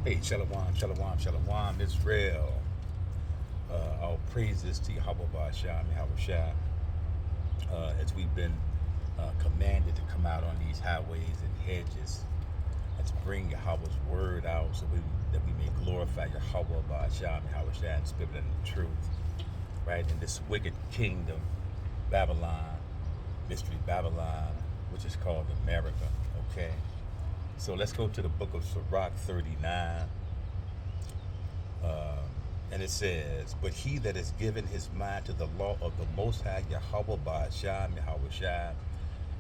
Hey, Shalom, Shalom, Shalom, Israel. All praises to Yahweh Ba'asham, Yahweh Shah, as we've been commanded to come out on these highways and hedges and to bring Yahweh's word out that we may glorify Yahweh Ba'asham, Yahweh Shah in spirit and in truth, right? In this wicked kingdom, Babylon, Mystery Babylon, which is called America, okay? So let's go to the book of Sirach 39. And it says, but he that is given his mind to the law of the Most High, Yahweh Ba'asham, Yahweh Shai,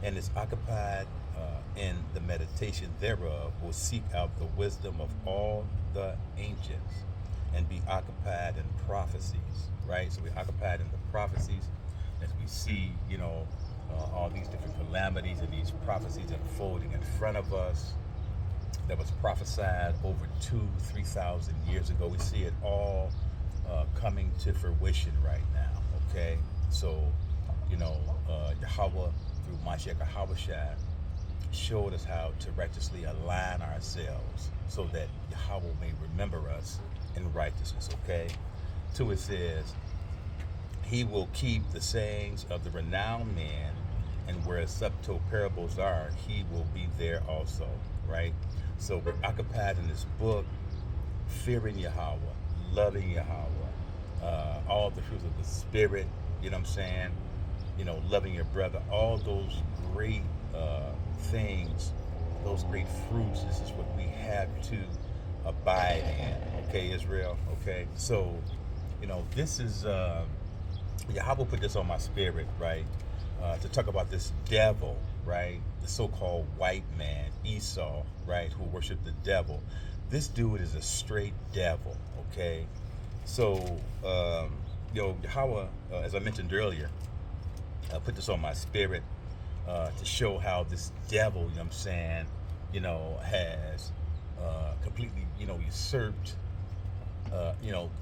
and is occupied in the meditation thereof, will seek out the wisdom of all the ancients and be occupied in prophecies, right? So we're occupied in the prophecies as we see, all these different calamities and these prophecies unfolding in front of us that was prophesied over 3,000 years ago. We see it all coming to fruition right now, okay? So, Yahweh, through Mashiach Ahawashai, showed us how to righteously align ourselves so that Yahweh may remember us in righteousness, okay? Two, it says, he will keep the sayings of the renowned man, and where subtle parables are, he will be there also, right? So we're occupied in this book, fearing Yahweh, loving Yahweh, all the fruits of the Spirit, you know what I'm saying? Loving your brother, all those great things, those great fruits, this is what we have to abide in, okay, Israel, okay? So, this is, Yahweh put this on my spirit, right? To talk about this devil, right? The so-called white man, Esau, right? Who worshiped the devil. This dude is a straight devil, okay? So, Yahweh, as I mentioned earlier, put this on my spirit to show how this devil, you know what I'm saying, has completely, usurped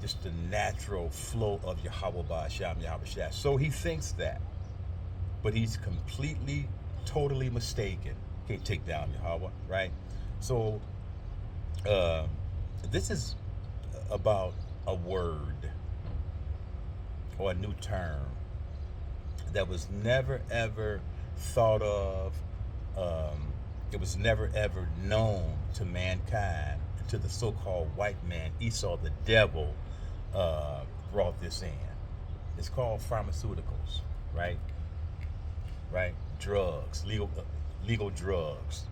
just the natural flow of Yahweh Ba'asham, Yahweh Shah. So he thinks that, but he's completely, totally mistaken. Can't take down Yahweh, right? So this is about a word or a new term that was never ever thought of. It was never ever known to mankind, to the so-called white man, Esau, the devil, brought this in. It's called pharmaceuticals, right? Right? Drugs, legal drugs,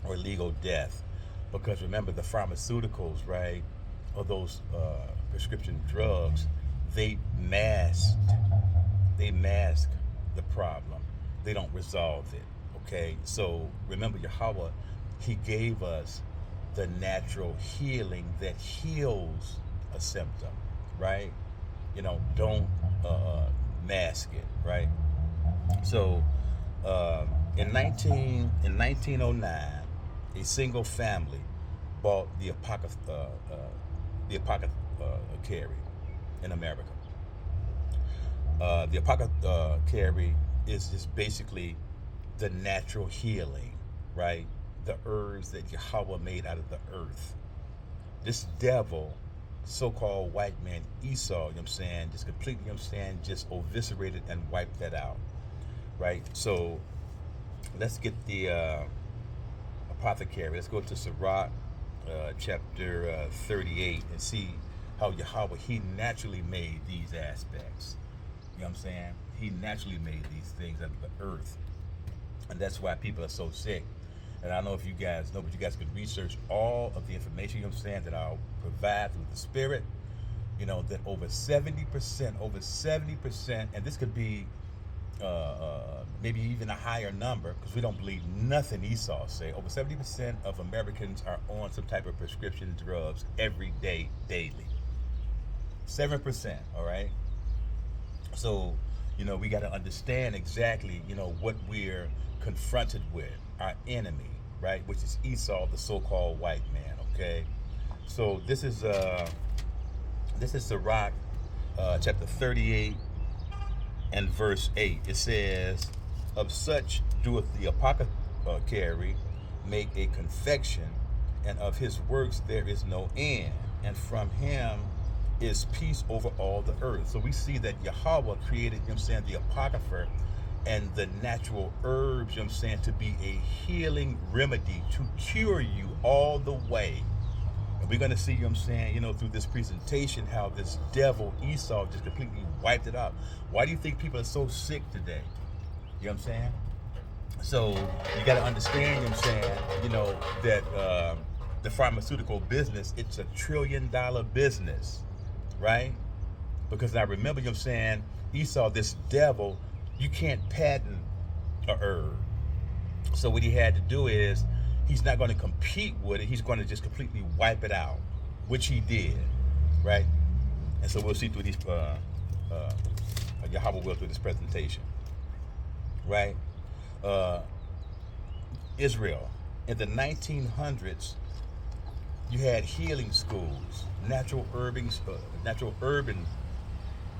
or legal death. Because remember, the pharmaceuticals, right, or those prescription drugs, they mask the problem. They don't resolve it, okay? So remember, Yahweh, he gave us the natural healing that heals a symptom, right? Don't mask it, right? So in 1909, a single family bought the apothecary in America. The apothecary is just basically the natural healing, right? The herbs that Yahweh made out of the earth. This devil, so-called white man Esau, you know what I'm saying, just completely, you know what I'm saying, just eviscerated and wiped that out, right? So let's get the apothecary. Let's go to Sirach chapter 38 and see how Yahweh, he naturally made these aspects. You know what I'm saying? He naturally made these things out of the earth. And that's why people are so sick. And I don't know if you guys know, but you guys can research all of the information, you know what I'm saying, that I'll provide through the Spirit. That over 70%, and this could be maybe even a higher number, because we don't believe nothing Esau say. Over 70% of Americans are on some type of prescription drugs every day, daily. 7%, all right? So, we got to understand exactly, what we're confronted with, our enemy, right? Which is Esau, the so-called white man, okay? So this is Sirach chapter 38 and verse 8. It says, of such doeth the apothecary make a confection, and of his works there is no end, and from him is peace over all the earth. So we see that Yahweh created, you know what I'm saying, the apocrypha and the natural herbs, you know what I'm saying, to be a healing remedy to cure you all the way. And we're going to see, you know what I'm saying, through this presentation, how this devil Esau just completely wiped it out. Why do you think people are so sick today? You know what I'm saying? So you got to understand, you know what I'm saying, that the pharmaceutical business, it's $1 trillion business, right? Because I remember, you know what I'm saying, Esau, this devil, you can't patent a herb. So what he had to do is, he's not going to compete with it. He's going to just completely wipe it out, which he did, right? And so we'll see through these, Yahweh will through this presentation, right? Israel, in the 1900s, you had healing schools, natural urban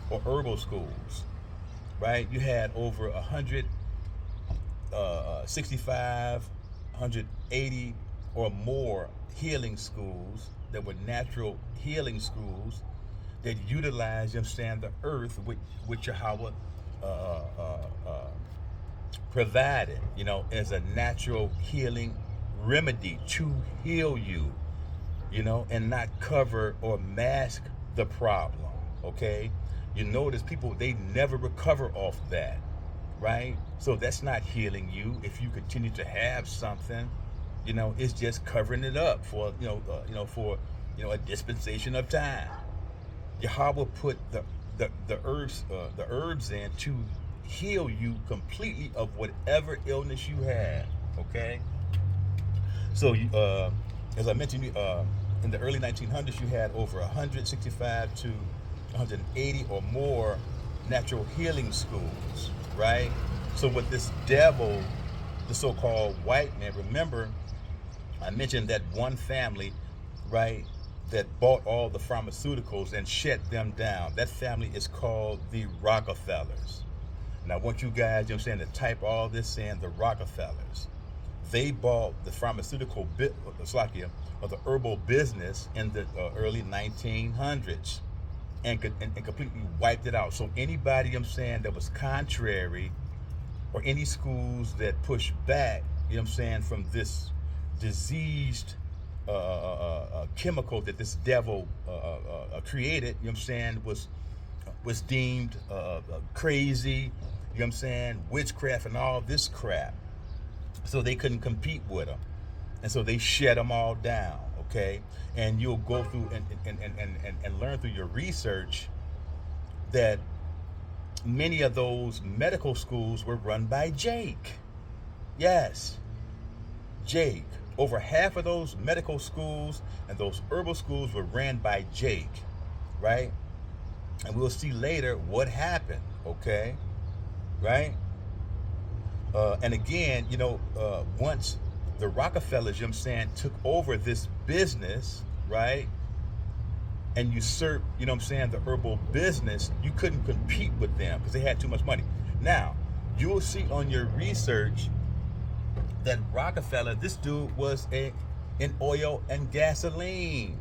or herbal schools, right? You had over 165, 180 or more healing schools that were natural healing schools that utilized, you understand, the earth which Yahweh provided, as a natural healing remedy to heal you, and not cover or mask the problem, okay? You notice people, they never recover off that, right? So that's not healing you. If you continue to have something, it's just covering it up for, for a dispensation of time. Yahweh put the herbs in to heal you completely of whatever illness you have, okay? So as I mentioned, in the early 1900s, you had over 165 to 180 or more natural healing schools, right? So with this devil, the so-called white man, remember I mentioned that one family, right, that bought all the pharmaceuticals and shut them down. That family is called the Rockefellers. And I want you guys, to type all this in, the Rockefellers. They bought the pharmaceutical or the herbal business in the early 1900s and completely wiped it out. So anybody, that was contrary, or any schools that push back, from this diseased chemical that this devil created, was deemed crazy, witchcraft and all this crap. So they couldn't compete with them. And so they shut them all down, okay? And you'll go through and learn through your research that many of those medical schools were run by Jake. Yes, Jake. Over half of those medical schools and those herbal schools were ran by Jake, right? And we'll see later what happened, okay? Right? And again, once the Rockefellers, took over this business, right? And usurped, the herbal business, you couldn't compete with them because they had too much money. Now, you will see on your research that Rockefeller, this dude was in oil and gasoline.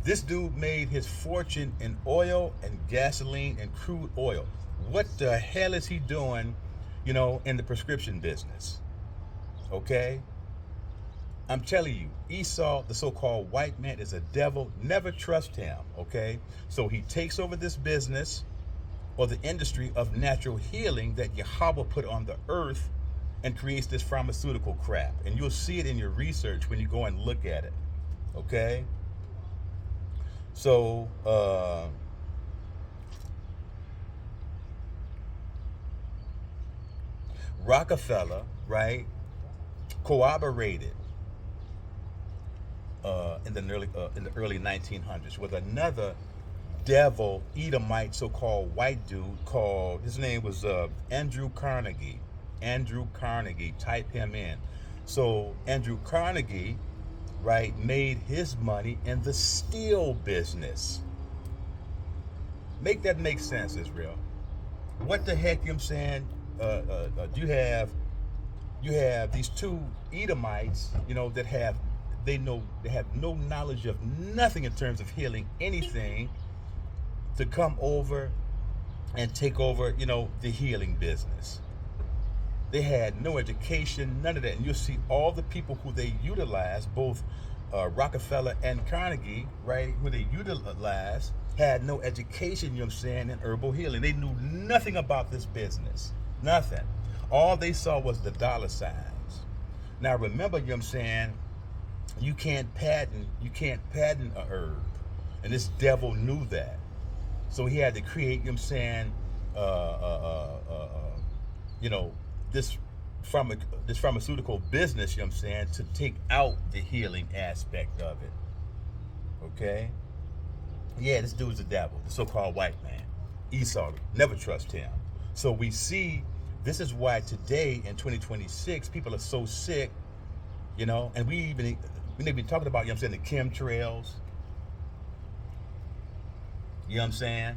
This dude made his fortune in oil and gasoline and crude oil. What the hell is he doing, in the prescription business? Okay? I'm telling you, Esau, the so-called white man, is a devil. Never trust him, okay? So he takes over this business or the industry of natural healing that Yahweh put on the earth and creates this pharmaceutical crap. And you'll see it in your research when you go and look at it, okay? So, Rockefeller, right, cooperated in the early 1900s with another devil Edomite so-called white dude called, his name was Andrew Carnegie. Andrew Carnegie, type him in. So Andrew Carnegie, right, made his money in the steel business. Make that make sense, Israel. What the heck, you have these two Edomites, that have they have no knowledge of nothing in terms of healing anything to come over and take over, the healing business. They had no education, none of that. And you'll see all the people who they utilize, both Rockefeller and Carnegie, right, who they utilized, had no education, in herbal healing. They knew nothing about this business. Nothing. All they saw was the dollar signs. Now remember, you can't patent a herb. And this devil knew that. So he had to create, this pharmaceutical business, to take out the healing aspect of it. Okay? Yeah, this dude's a devil, the so-called white man. Esau, never trust him. So we see, this is why today in 2026, people are so sick, and we may be talking about, the chemtrails. You know what I'm saying?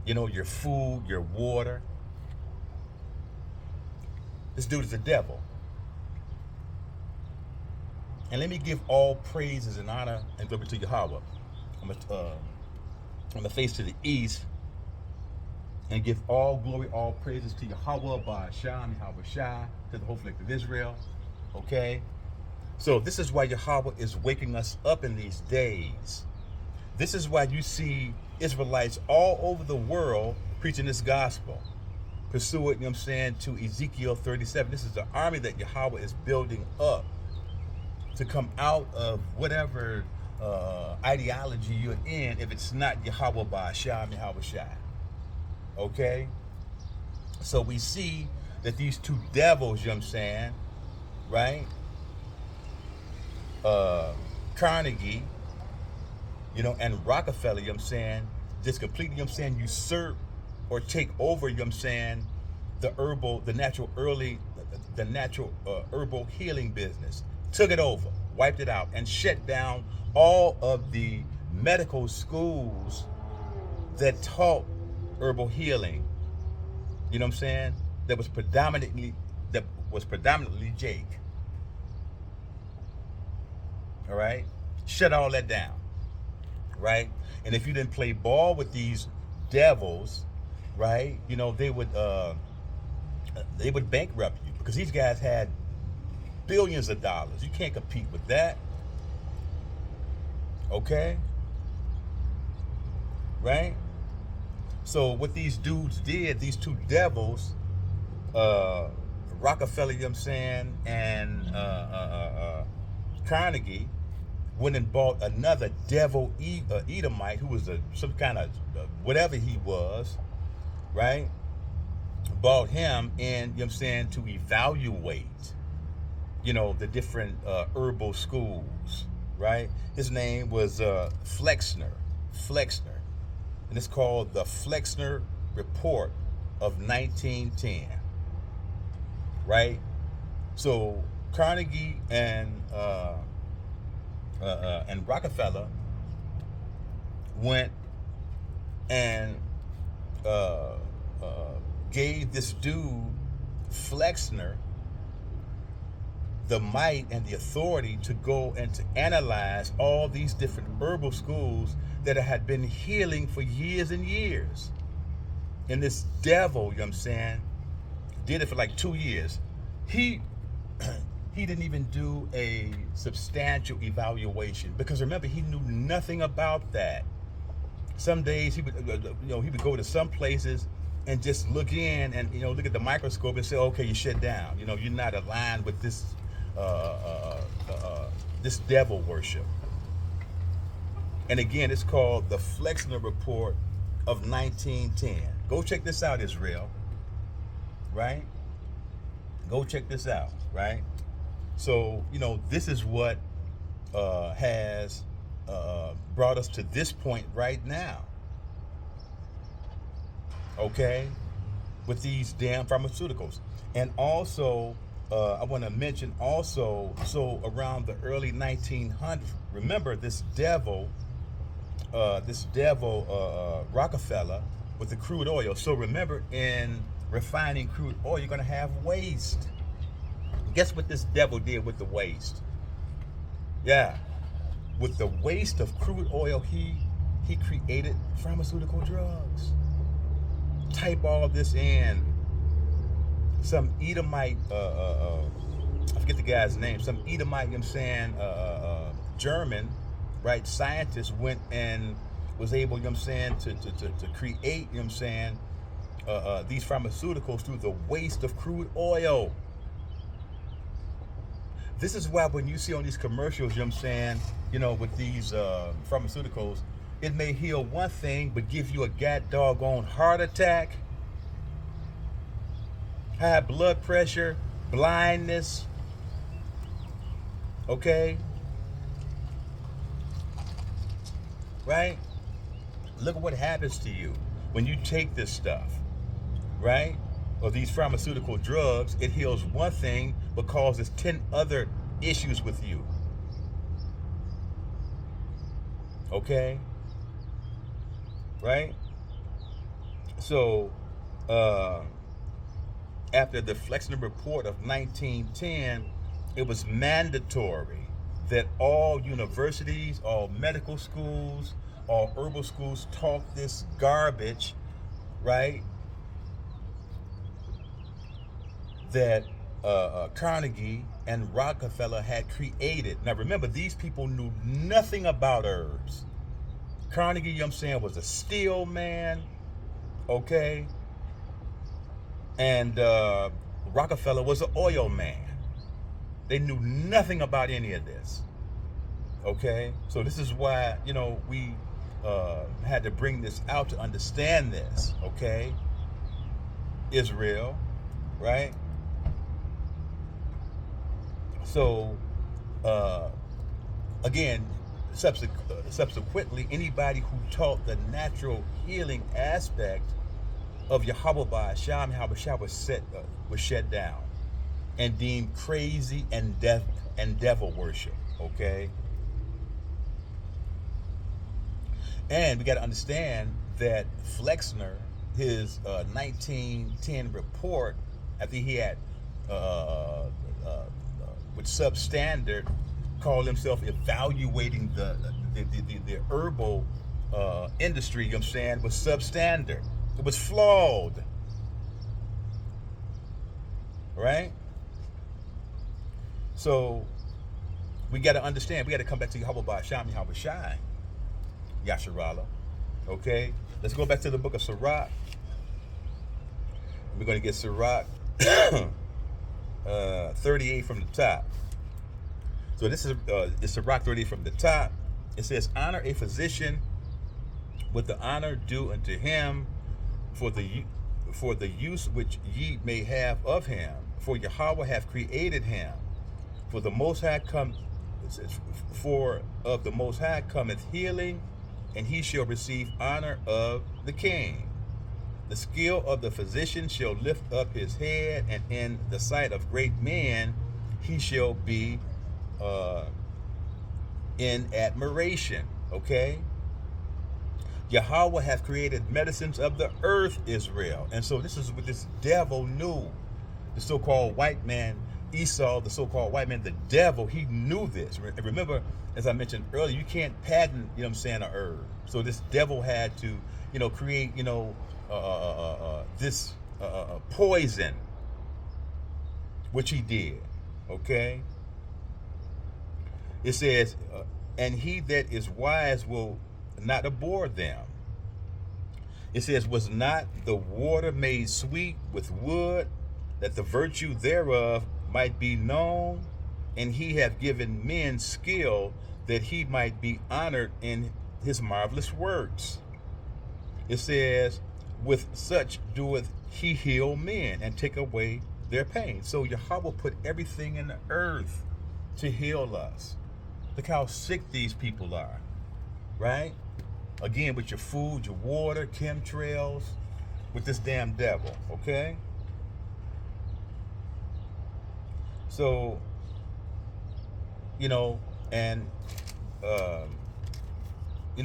Your food, your water. This dude is a devil. And let me give all praises and honor and glory to Yahweh. I'm gonna face to the east and give all glory, all praises to Yahweh, Ba'asham, Yahweh Shai, to the whole flake of Israel. Okay? So this is why Yahweh is waking us up in these days. This is why you see Israelites all over the world preaching this gospel. Pursue it, to Ezekiel 37. This is the army that Yahweh is building up to come out of whatever ideology you're in, if it's not Yahweh Ba'asham, Yahweh Shai. Okay? So we see that these two devils, right? Carnegie, and Rockefeller, just completely, usurp or take over, the natural herbal healing business. Took it over, wiped it out, and shut down all of the medical schools that taught herbal healing. That was predominantly Jake. All right? Shut all that down. Right? And if you didn't play ball with these devils, right, they would bankrupt you, because these guys had billions of dollars. You can't compete with that. Okay? Right? So what these dudes did, these two devils, Rockefeller, and Carnegie, went and bought another devil Edomite, who was some kind of whatever he was, right? Bought him in, to evaluate, the different herbal schools, right? His name was Flexner. And it's called the Flexner Report of 1910, right? So Carnegie and Rockefeller went and gave this dude Flexner the might and the authority to go and to analyze all these different herbal schools that had been healing for years and years. And this devil, did it for like 2 years. He didn't even do a substantial evaluation, because remember, he knew nothing about that. Some days he would go to some places and just look in and look at the microscope and say, okay, you shut down. You're not aligned with this this devil worship. And again, it's called the Flexner Report of 1910. Go check this out, Israel. Right? Go check this out. Right? So, this is what has brought us to this point right now. Okay? With these damn pharmaceuticals. And also, I want to mention also, so around the early 1900s, remember this devil, Rockefeller, with the crude oil. So remember, in refining crude oil, you're going to have waste. Guess what this devil did with the waste? Yeah. With the waste of crude oil, he created pharmaceutical drugs. Type all this in. Some Edomite, I forget the guy's name. Some Edomite, you know what I'm saying, German, right? Scientist went and was able, you know what I'm saying, to create, you know what I'm saying, these pharmaceuticals through the waste of crude oil. This is why when you see on these commercials, you know what I'm saying, with these pharmaceuticals, it may heal one thing, but give you a god doggone heart attack, high blood pressure, blindness, okay? Right? Look at what happens to you when you take this stuff, right? Or these pharmaceutical drugs. It heals one thing, but causes 10 other issues with you. Okay? Right? So, after the Flexner Report of 1910, it was mandatory that all universities, all medical schools, all herbal schools taught this garbage, right? That Carnegie and Rockefeller had created. Now remember, these people knew nothing about herbs. Carnegie, you know what I'm saying, was a steel man, okay? And Rockefeller was an oil man. They knew nothing about any of this, okay? So this is why, we had to bring this out to understand this, okay? Israel, right? So, again, subsequently, anybody who taught the natural healing aspect of Yahweh Ba'asham Habashah was shut down and deemed crazy and devil worship. Okay, and we got to understand that Flexner, his 1910 report, after he had with substandard, called himself evaluating the herbal industry, you know what I'm saying, was substandard. It was flawed. Right? So we got to understand, we got to come back to Yahweh Ba'asham Yahweh Shai, Yasharala. Okay? Let's go back to the book of Sirach. We're going to get Sirach 38 from the top. So this is it's Sirach 38 from the top. It says, honor a physician with the honor due unto him for the use which ye may have of him. For Yahweh hath created him. For the Most High of the Most High cometh healing, and he shall receive honor of the king. The skill of the physician shall lift up his head, and in the sight of great men he shall be in admiration. Okay? Yahweh hath created medicines of the earth, Israel. And so this is what this devil knew. The so-called white man, Esau, the so-called white man, the devil, he knew this. Remember, as I mentioned earlier, you can't patent, you know what I'm saying, a herb. So this devil had to, create, this poison, which he did. Okay? It says, and he that is wise will not abhor them. It says, was not the water made sweet with wood, that the virtue thereof might be known? And he hath given men skill, that he might be honored in his marvelous works. It says, with such doeth he heal men and take away their pain. So Yahweh put everything in the earth to heal us. Look how sick these people are, right? Again, with your food, your water, chemtrails, with this damn devil, okay? So, and,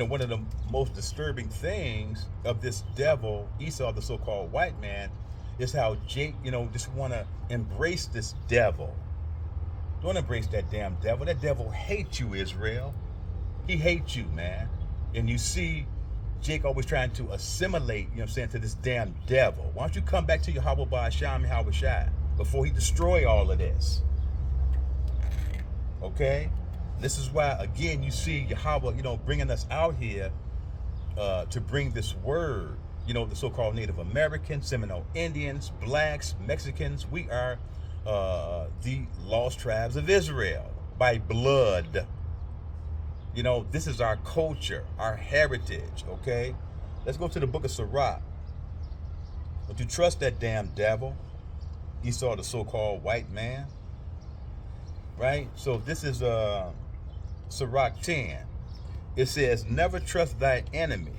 one of the most disturbing things of this devil, Esau, the so-called white man, is how Jake, just want to embrace this devil, Don't embrace that damn devil. That devil hates you, Israel. He hates you, man. And you see Jake always trying to assimilate, you know what I'm saying, to this damn devil. Why don't you come back to Yahweh Ba'asham Yahweh Shai before he destroy all of this? Okay? This is why, again, you see Yahweh, you know, bringing us out here to bring this word. You know, the so-called Native Americans, Seminole Indians, blacks, Mexicans. We are the lost tribes of Israel by blood. You know, this is our culture, our heritage, okay? Let's go to the book of Sirach. Don't you trust that damn devil? Esau, the so-called white man, right? So this is Sirach 10. It says, never trust thy enemy,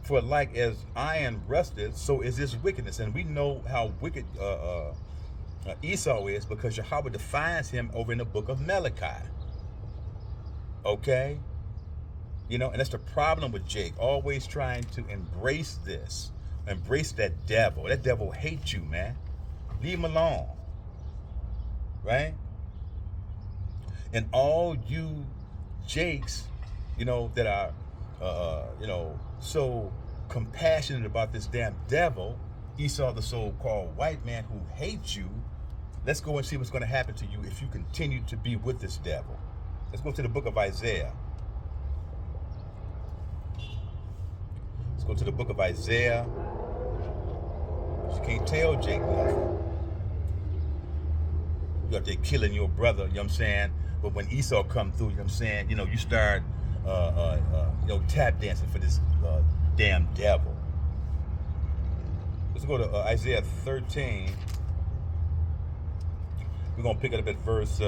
for like as iron rusted, so is his wickedness. And we know how wicked Esau is because Yahweh defines him over in the book of Malachi. Okay? You know, and that's the problem with Jake, always trying to embrace this, embrace that devil. That devil hates you, man. Leave him alone. Right? And all you Jakes, you know, that are, you know, so compassionate about this damn devil, Esau, the so-called white man who hates you, let's go and see what's going to happen to you if you continue to be with this devil. Let's go to the book of Isaiah. Let's go to the book of Isaiah. You can't tell Jake nothing. You out there killing your brother, you know what I'm saying? But when Esau come through, you know what I'm saying, you know, you start, you know, tap dancing for this damn devil. Let's go to Isaiah 13. We're going to pick it up at verse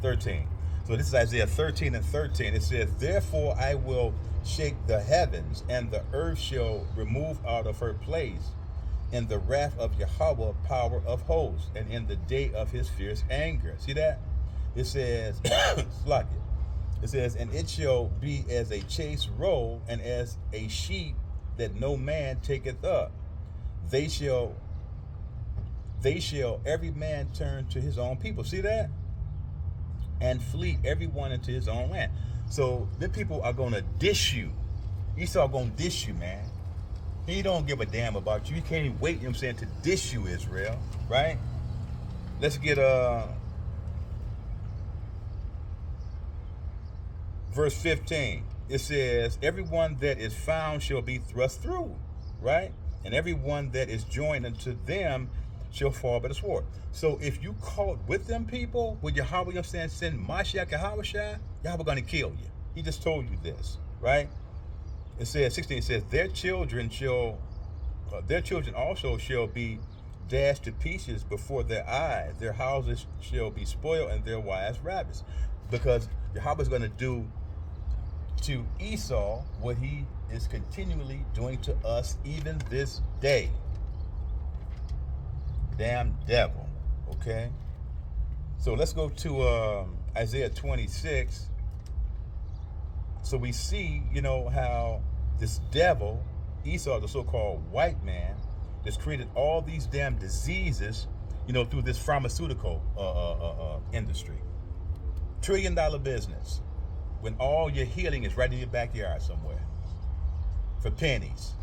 13. So this is Isaiah 13 and 13. It says, therefore I will shake the heavens, and the earth shall remove out of her place in the wrath of Yahweh, power of hosts, and in the day of his fierce anger. See that? It says, Slack it. It says, and it shall be as a chase roe, and as a sheep that no man taketh up. They shall every man turn to his own people. See that? And flee everyone into his own land. So the people are gonna dish you. Esau gonna dish you, man. He don't give a damn about you. He can't even wait, you know what I'm saying, to dish you, Israel. Right? Let's get verse 15. It says, everyone that is found shall be thrust through, right? And everyone that is joined unto them shall fall by the sword. So if you caught with them people, with Yahweh, you know what I'm saying, send Mashiach Yahweh Shai, Yahweh gonna kill you. He just told you this, right? It says, 16, it says, their children also shall be dashed to pieces before their eyes. Their houses shall be spoiled, and their wives ravished. Because Yahweh is gonna do to Esau what he is continually doing to us even this day. Damn devil, okay? So let's go to Isaiah 26. So we see, you know, how this devil, Esau, the so-called white man, has created all these damn diseases, you know, through this pharmaceutical industry. $1 trillion business, when all your healing is right in your backyard somewhere for pennies.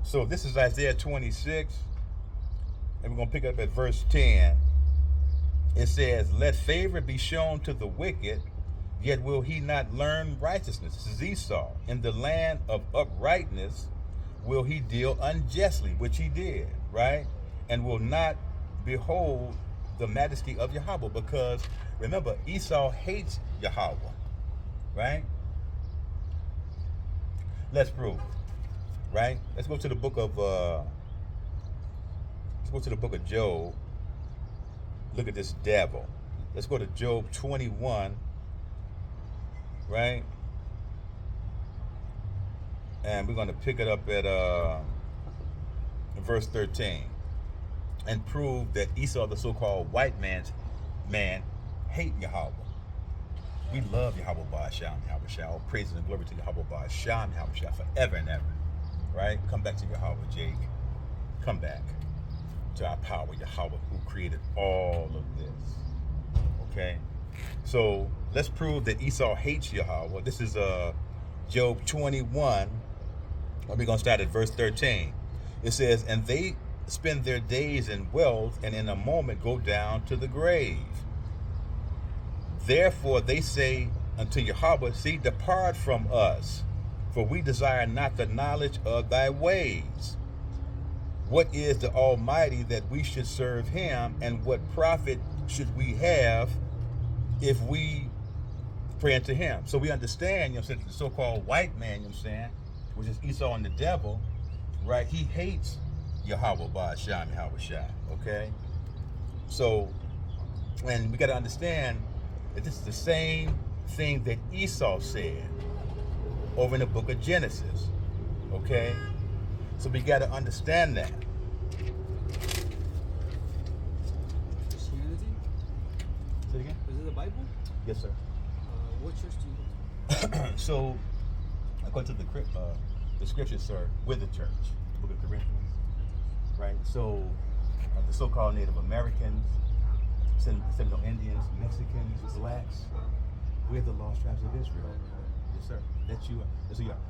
So this is Isaiah 26, and we're going to pick up at verse 10. It says, let favor be shown to the wicked, yet will he not learn righteousness. This is Esau. In the land of uprightness will he deal unjustly, which he did, right? And will not behold the majesty of Yahweh, because remember, Esau hates Yahweh, right? Let's prove, right? Let's go to the book of Job. Look at this devil. Let's go to Job 21, right? And we're going to pick it up at verse 13. And prove that Esau, the so-called white man, hate Yahweh. We love Yahweh Ba'asham, Yahweh Shai. All praises and glory to Yahweh Ba'asham, Yahweh Shai, forever and ever. Right? Come back to Yahweh, Jake. Come back. to our power, Yahweh, who created all of this. Okay? So let's prove that Esau hates Yahweh. This is Job 21. We're going to start at verse 13. It says, and they spend their days in wealth, and in a moment go down to the grave. Therefore they say unto Yahweh, see, depart from us, for we desire not the knowledge of thy ways. What is the Almighty that we should serve him, and what profit should we have if we pray unto him? So we understand, you know, since the so-called white man, you know what I'm saying, which is Esau and the devil, right? He hates Yahweh Ba'ashem, Yahweh Shai, okay? So, and we got to understand that this is the same thing that Esau said over in the book of Genesis, okay? So we got to understand that. Christianity? Say it again? Is it the Bible? Yes, sir. What church do you go to? So, according to the scriptures, sir, with the church, the book of Corinthians, right? So, the so-called Native Americans, Seminole Indians, Mexicans, blacks, we're the lost tribes of Israel. Yes, sir.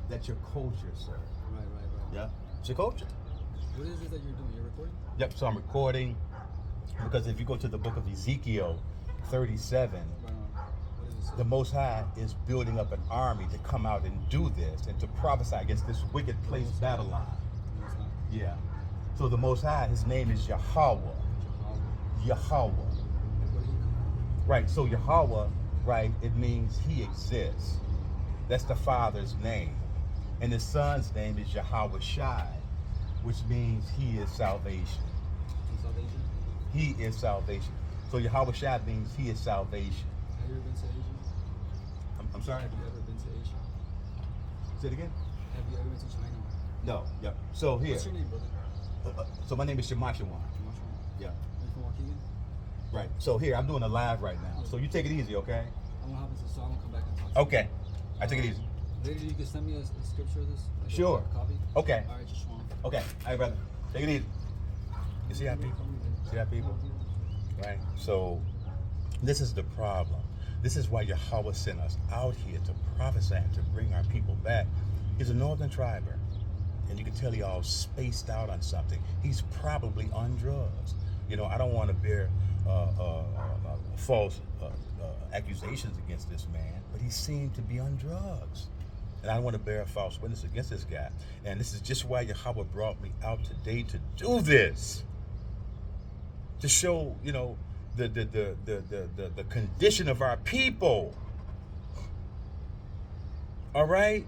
That's your culture, sir. Right. Yeah, it's your culture. What is it that you're doing? You're recording? Yep. So I'm recording because if you go to the book of Ezekiel 37. What does it say? The Most High is building up an army to come out and do this and to prophesy against this wicked place, Babylon. No, it's not. Yeah. So the Most High, his name is Yahweh. Yahweh. Where did he come from? Right. So Yahweh, right, it means he exists. That's the Father's name. And his Son's name is Yahweh Shai, which means he is salvation. In salvation? He is salvation. So Yahweh Shai means he is salvation. Have you ever been to Asia? I'm sorry? Have you ever been to Asia? Say it again? Have you ever been to China? No. Yeah. So here. What's your name, brother? So my name is Shemashawan. Yeah. Are you from Waukegan? Right. So here, I'm doing a live right now. So you take it easy, okay? I'm gonna hop into so I'm gonna come back and talk to you. Okay. I take it easy. Later, you can send me a scripture of this. Like Sure. A copy. Okay. All right, just one. Okay. All right, brother. Take it easy. You see how people? See how people? Right? So this is the problem. This is why Yahweh sent us out here to prophesy and to bring our people back. He's a northern triber. And you can tell he all spaced out on something. He's probably on drugs. You know, I don't want to bear false accusations against this man, but he seemed to be on drugs. And I don't want to bear a false witness against this guy. And this is just why Yahweh brought me out today to do this. To show, you know, the condition of our people. All right?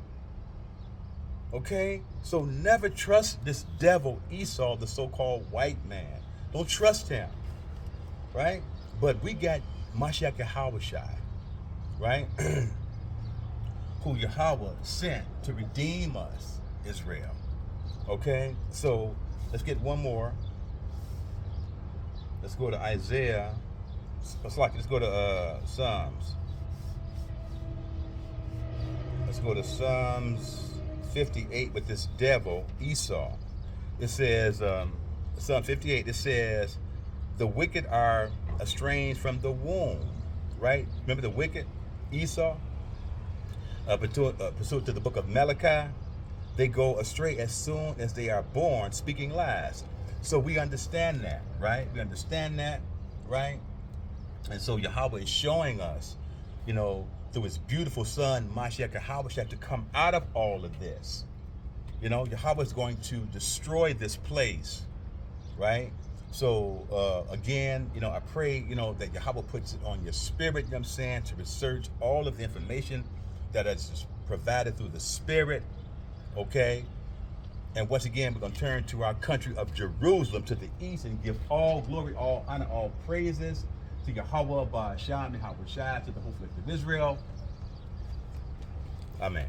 Okay? So never trust this devil Esau, the so-called white man. Don't trust him. Right? But we got Mashiach Yahweh Shai, right? Who Yahweh sent to redeem us, Israel. Okay? So let's get one more. Let's go to Isaiah. Let's go to Psalms. Let's go to Psalms 58 with this devil, Esau. It says, Psalm 58, it says, the wicked are estranged from the womb, right? Remember the wicked, Esau? Pursuant to the book of Malachi, they go astray as soon as they are born, speaking lies. So we understand that, right? We understand that, right? And so Yahweh is showing us, you know, through his beautiful son, Mashiach Yahweh, to come out of all of this. You know, Yahweh is going to destroy this place, right? So, again, you know, I pray, you know, that Yahweh puts it on your spirit, you know what I'm saying, to research all of the information that is provided through the Spirit, okay? And once again, we're going to turn to our country of Jerusalem to the east and give all glory, all honor, all praises to Yahweh, Ba'ashem, Yahweh Shai, to the whole flesh of Israel. Amen.